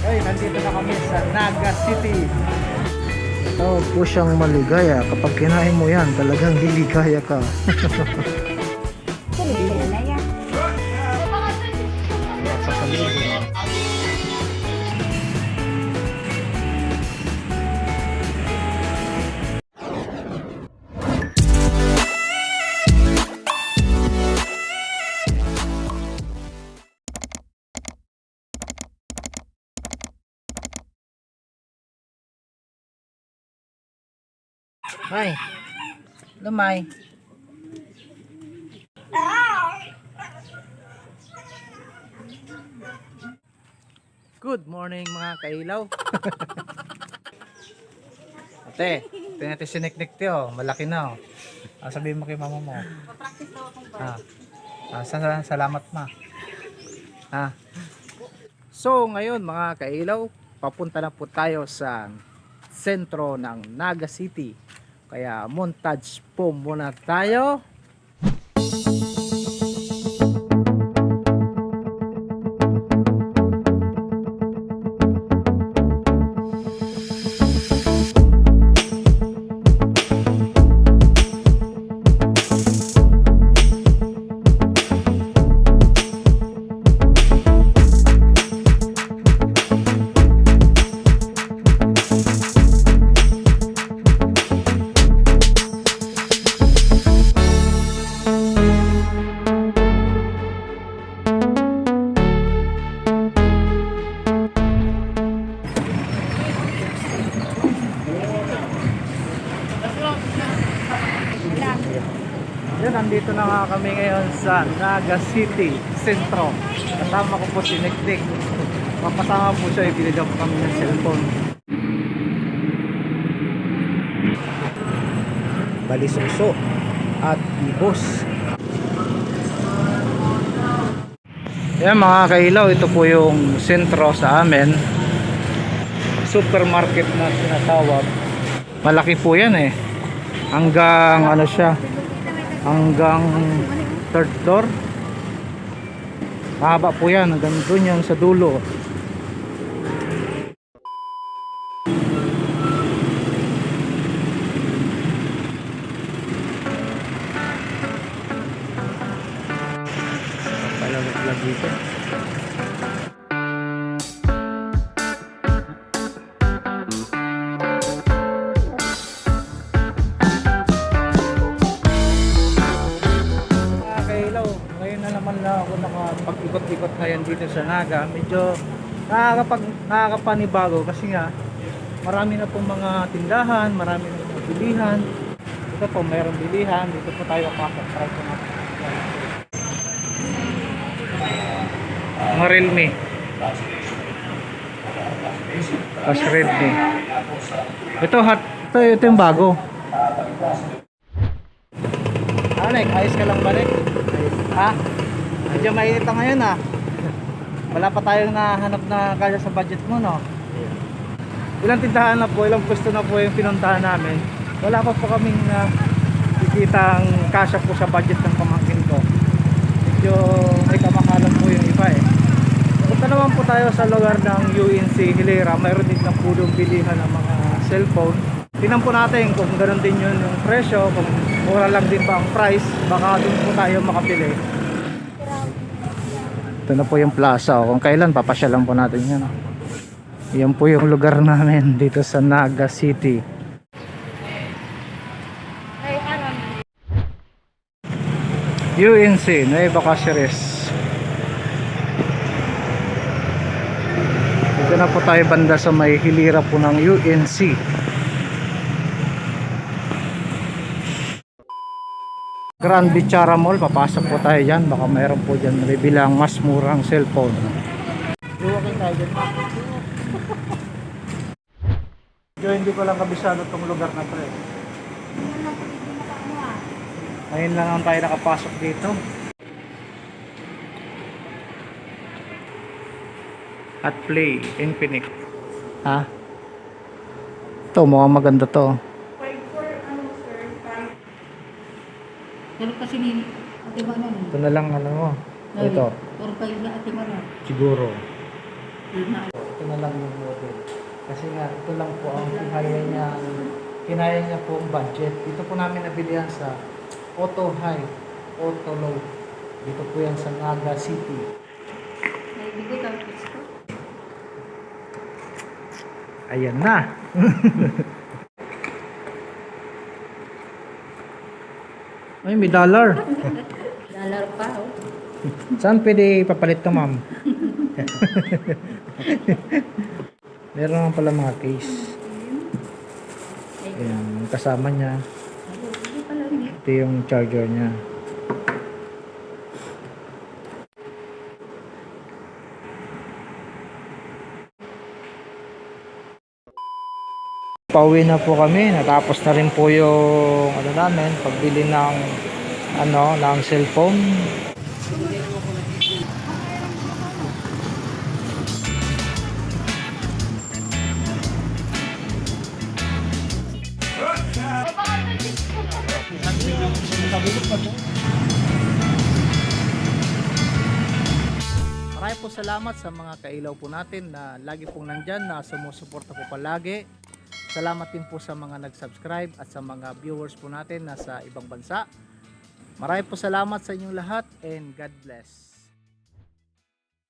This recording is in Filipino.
Ay, nandito na kami sa Naga City. Tawag po siyang maligaya. Kapag kinain mo yan, talagang liligaya ka. Sa paligid. May, lumay. Good morning mga kailaw. Ate, ito natin siniknik tiyo. Malaki na oh. Sabihin mo kay mama mo. Salamat ma. So ngayon mga kailaw, papunta na po tayo sa sentro ng Naga City. Kaya montage po muna tayo. Yan, nandito na nga kami ngayon sa Naga City Sentro. Kasama ko po si Niknik. Papasama po siya, ibinigyan po kami ng cellphone. Balisokso at ibos. Yan mga kailaw, ito po yung sentro sa amin. Supermarket na tinatawag. Malaki po yan eh. Hanggang ano siya, hanggang third floor. Mahaba po yan, hanggang doon yan sa dulo. Palaglag dito. Ako nakapag-ikot-ikot ngayon dito sa Naga. Medyo nakakapanibago kasi nga marami na pong mga tindahan, marami na pong bilihan. Ito po mayroong bilihan, dito po tayo papasok. Mga Realme, pas Redmi. Ito yung bago. Anek, ayos ka lang ba Nek? Ha? Medyo mainit na ngayon ah. Wala pa tayong nahanap na kaya sa budget mo no? Ilang tindahan na po, ilang pwesto na po yung pinuntahan namin. Wala pa po kaming kikita ang kasya po sa budget ng pamangkin ko. Medyo may kamakalan po yung iba eh. Punta naman po tayo sa lugar ng UNC Hilera. Mayroon din na po doon bilihan ng mga cellphone. Tingnan po natin kung ganoon din yun yung presyo, kung mura lang din ba ang price, baka doon po tayo makapili. Ito na po yung plaza. Kung kailan papasyalan po natin yan. Yan po yung lugar namin dito sa Naga City. UNC Nueva Cáceres. Dito na po tayo banda sa may hilira po ng UNC. Grand Bichara Mall, papasok po tayo dyan. Baka mayroon po dyan bilang mas murang cellphone. Luwakin tayo dyan. Hindi ko lang kabisado itong lugar na pre. Ngayon lang naman tayo nakapasok dito. At Play Infinix. Ha? Ito mukhang maganda to. Pero kasi ni ate mo na. Ito na lang ano mo. Ito. Or kayo na ate mo na. Siguro. ito na lang yung model. Kasi nga, ito lang po ang kinaya niya po ang budget. Dito po namin nabilihan sa Auto High, Auto Low. Dito po yan sa Naga City. May bigot ang Cristo. Ayan na. Ay, may dollar. Dollar pa, oh. Saan pwede papalit to, ma'am? Meron naman pala mga case. Ay, Ayan, kasama niya. hindi pala niya. Ito yung charger niya. Pauwi na po kami. Natapos na rin po yung ano namin, pagbili ng ng cellphone. Maraming po salamat sa mga kailaw po natin na lagi pong nandyan na sumusuporta po palagi. Salamat din po sa mga nag-subscribe at sa mga viewers po natin na sa ibang bansa. Maraming po salamat sa inyong lahat and God bless.